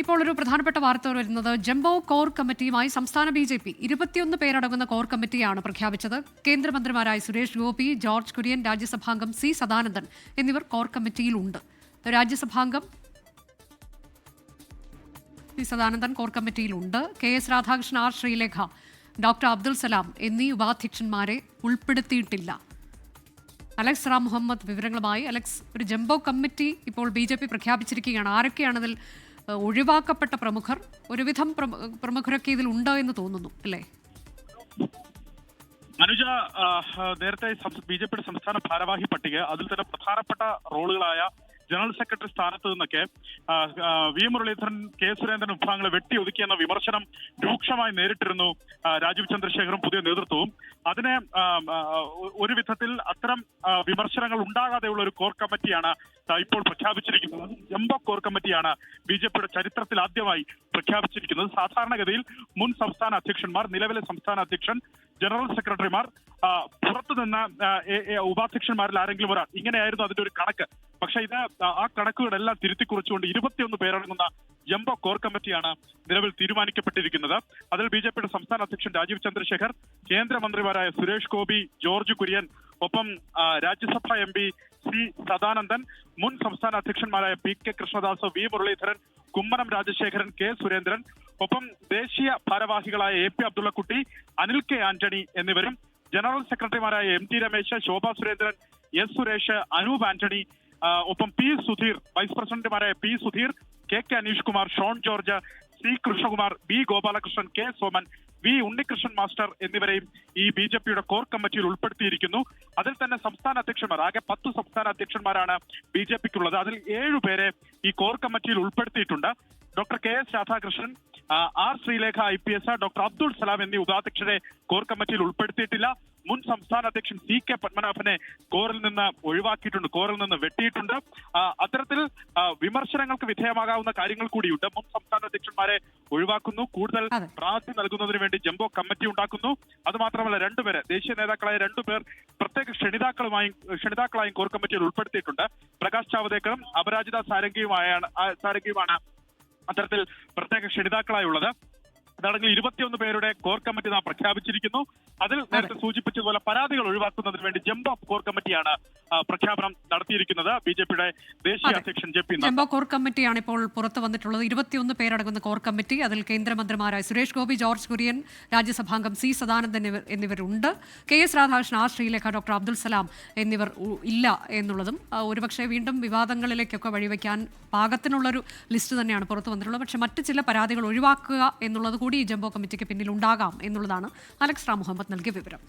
ഇപ്പോൾ ഒരു പ്രധാനപ്പെട്ട വാർത്ത വരുന്നത് ജംബോ കോർ കമ്മിറ്റിയുമായി സംസ്ഥാന ബി.ജെ.പി 21 പേരടങ്ങുന്ന കോർ കമ്മിറ്റിയാണ് പ്രഖ്യാപിച്ചത്. കേന്ദ്രമന്ത്രിമാരായ സുരേഷ് ഗോപി, ജോർജ് കുര്യൻ, രാജ്യസഭാംഗം സി സദാനന്ദൻ എന്നിവർ കോർ കമ്മിറ്റിയിലുണ്ട്. രാജ്യസഭാംഗം സി സദാനന്ദൻ കോർ കമ്മിറ്റിയിലുണ്ട്. K S. Radhakrishnan, R Sreelekha, doctor Abdul Salam എന്നീ ഉപാധ്യക്ഷന്മാരെ ഉൾപ്പെടുത്തിയിട്ടില്ല. അലക്സ് റാം മുഹമ്മദ് വിവരങ്ങളുമായി. അലക്സ്, ഒരു ജംബോ കമ്മിറ്റി ഇപ്പോൾ ബി.ജെ.പി പ്രഖ്യാപിച്ചിരിക്കുകയാണ്. ആരൊക്കെയാണതിൽ ഒഴിവാക്കപ്പെട്ട പ്രമുഖർ? ഒരുവിധം പ്രമുഖരൊക്കെ ഇതിൽ ഉണ്ടോ എന്ന് തോന്നുന്നു, അല്ലേ? അനുജ, നേരത്തെ ബി.ജെ.പിയുടെ സംസ്ഥാന ഭാരവാഹി പട്ടിക അതിൽ തന്നെ പ്രധാനപ്പെട്ട റോളുകളായ ജനറൽ സെക്രട്ടറി സ്ഥാനത്ത് നിന്നൊക്കെ വി മുരളീധരൻ, കെ സുരേന്ദ്രൻ വിഭാഗങ്ങളെ വെട്ടിയൊതുക്കിയെന്ന വിമർശനം രൂക്ഷമായി നേരിട്ടിരുന്നു രാജീവ് ചന്ദ്രശേഖറും പുതിയ നേതൃത്വവും. അതിനെ ഒരു വിധത്തിൽ അത്തരം വിമർശനങ്ങൾ ഉണ്ടാകാതെയുള്ള ഒരു കോർ കമ്മിറ്റിയാണ് ഇപ്പോൾ പ്രഖ്യാപിച്ചിരിക്കുന്നത്. ജംബോ കോർ കമ്മിറ്റിയാണ് ബി.ജെ.പിയുടെ ചരിത്രത്തിൽ ആദ്യമായി പ്രഖ്യാപിച്ചിരിക്കുന്നത്. സാധാരണഗതിയിൽ മുൻ സംസ്ഥാന അധ്യക്ഷന്മാർ, നിലവിലെ സംസ്ഥാന അധ്യക്ഷൻ, ജനറൽ സെക്രട്ടറിമാർ, പുറത്തുനിന്ന് ഉപാധ്യക്ഷന്മാരിൽ ആരെങ്കിലും ഒരാൾ, ഇങ്ങനെയായിരുന്നു അതിന്റെ ഒരു കണക്ക്. പക്ഷെ ഇത് ആ കണക്കുകളെല്ലാം തിരുത്തിക്കുറിച്ചുകൊണ്ട് 21 പേരടങ്ങുന്ന ജംബോ കോർ കമ്മിറ്റിയാണ് നിലവിൽ തീരുമാനിക്കപ്പെട്ടിരിക്കുന്നത്. അതിൽ ബി.ജെ.പിയുടെ സംസ്ഥാന അധ്യക്ഷൻ രാജീവ് ചന്ദ്രശേഖർ, കേന്ദ്രമന്ത്രിമാരായ സുരേഷ് ഗോപി, ജോർജ് കുര്യൻ, ഒപ്പം രാജ്യസഭാ എം.പി സി സദാനന്ദൻ, മുൻ സംസ്ഥാന അധ്യക്ഷന്മാരായ P K. Krishnadas, V Muraleedharan, Kummanam Rajasekharan, K Surendran, ഒപ്പം ദേശീയ ഭാരവാഹികളായ A P. Abdullakutty, Anil K Antony എന്നിവരും, ജനറൽ സെക്രട്ടറിമാരായ M T. Ramesh, Shobha Surendran, S Suresh, Anoop Antony, ഒപ്പം പി സുധീർ, വൈസ് പ്രസിഡന്റുമാരായ P Sudheer, K Aneesh Kumar, Shone George, C Krishnakumar, B Gopalakrishnan, K Soman, V Unnikrishnan master എന്നിവരെയും ഈ ബി.ജെ.പിയുടെ കോർ കമ്മിറ്റിയിൽ ഉൾപ്പെടുത്തിയിരിക്കുന്നു. അതിൽ തന്നെ സംസ്ഥാന അധ്യക്ഷന്മാർ, ആകെ 10 സംസ്ഥാന അധ്യക്ഷന്മാരാണ് ബി.ജെ.പിക്കുള്ളത്. അതിൽ 7 പേരെ ഈ കോർ കമ്മിറ്റിയിൽ ഉൾപ്പെടുത്തിയിട്ടുണ്ട്. Doctor K S. Radhakrishnan, R Sreelekha IPS, doctor Abdul Salam എന്നീ ഉപാധ്യക്ഷരെ കോർ കമ്മിറ്റിയിൽ ഉൾപ്പെടുത്തിയിട്ടില്ല. മുൻ സംസ്ഥാന അധ്യക്ഷൻ C.K. പത്മനാഭനെ കോറിൽ നിന്ന് ഒഴിവാക്കിയിട്ടുണ്ട്, കോറിൽ നിന്ന് വെട്ടിയിട്ടുണ്ട്. അത്തരത്തിൽ വിമർശനങ്ങൾക്ക് വിധേയമാകാവുന്ന കാര്യങ്ങൾ കൂടിയുണ്ട്. മുൻ സംസ്ഥാന അധ്യക്ഷന്മാരെ ഒഴിവാക്കുന്നു, കൂടുതൽ പ്രാതിനിധ്യം നൽകുന്നതിന് വേണ്ടി ജംബോ കമ്മിറ്റി ഉണ്ടാക്കുന്നു. അതുമാത്രമല്ല, 2 പേര്, ദേശീയ നേതാക്കളായ 2 പേർ പ്രത്യേക ക്ഷണിതാക്കളായും കോർ കമ്മിറ്റിയിൽ ഉൾപ്പെടുത്തിയിട്ടുണ്ട്. പ്രകാശ് ജാവദേക്കറും അപരാജിത സാരംഗിയുമാണ് അത്തരത്തിൽ പ്രത്യേക ക്ഷണിതാക്കളായുള്ളത്. അതടങ്ങിയ 21 പേരുടെ കോർ കമ്മിറ്റി നാം പ്രഖ്യാപിച്ചിരിക്കുന്നു. അതിൽ നേരത്തെ സൂചിപ്പിച്ചതുപോലെ പരാതികൾ ഒഴിവാക്കുന്നതിന് വേണ്ടി ജംബോ കോർ കമ്മിറ്റിയാണ് പ്രഖ്യാപനം നടത്തിയിരിക്കുന്നത്. ബി.ജെ.പിയുടെ ദേശീയ അധ്യക്ഷൻ ജെ.പി. ജംബോ കോർ കമ്മിറ്റിയാണ് ഇപ്പോൾ പുറത്തു വന്നിട്ടുള്ളത്. 21 പേരടങ്ങുന്ന കോർ കമ്മിറ്റി. അതിൽ കേന്ദ്രമന്ത്രിമാരായ സുരേഷ് ഗോപി, ജോർജ് കുര്യൻ, രാജ്യസഭാംഗം സി സദാനന്ദൻ എന്നിവരുണ്ട്. K S. Radhakrishnan, R Sreelekha, doctor Abdul Salam എന്നിവർ ഇല്ല എന്നുള്ളതും ഒരുപക്ഷെ വീണ്ടും വിവാദങ്ങളിലേക്കൊക്കെ വഴിവെക്കാൻ പാകത്തിനുള്ളൊരു ലിസ്റ്റ് തന്നെയാണ് പുറത്തു വന്നിട്ടുള്ളത്. പക്ഷേ മറ്റ് ചില പരാതികൾ ഒഴിവാക്കുക എന്നുള്ളത് കൂടി ഈ ജംബോ കമ്മിറ്റിക്ക് പിന്നിൽ ഉണ്ടാകാം എന്നുള്ളതാണ് അലക്സ് റാം മുഹമ്മദ് നൽകിയ വിവരം.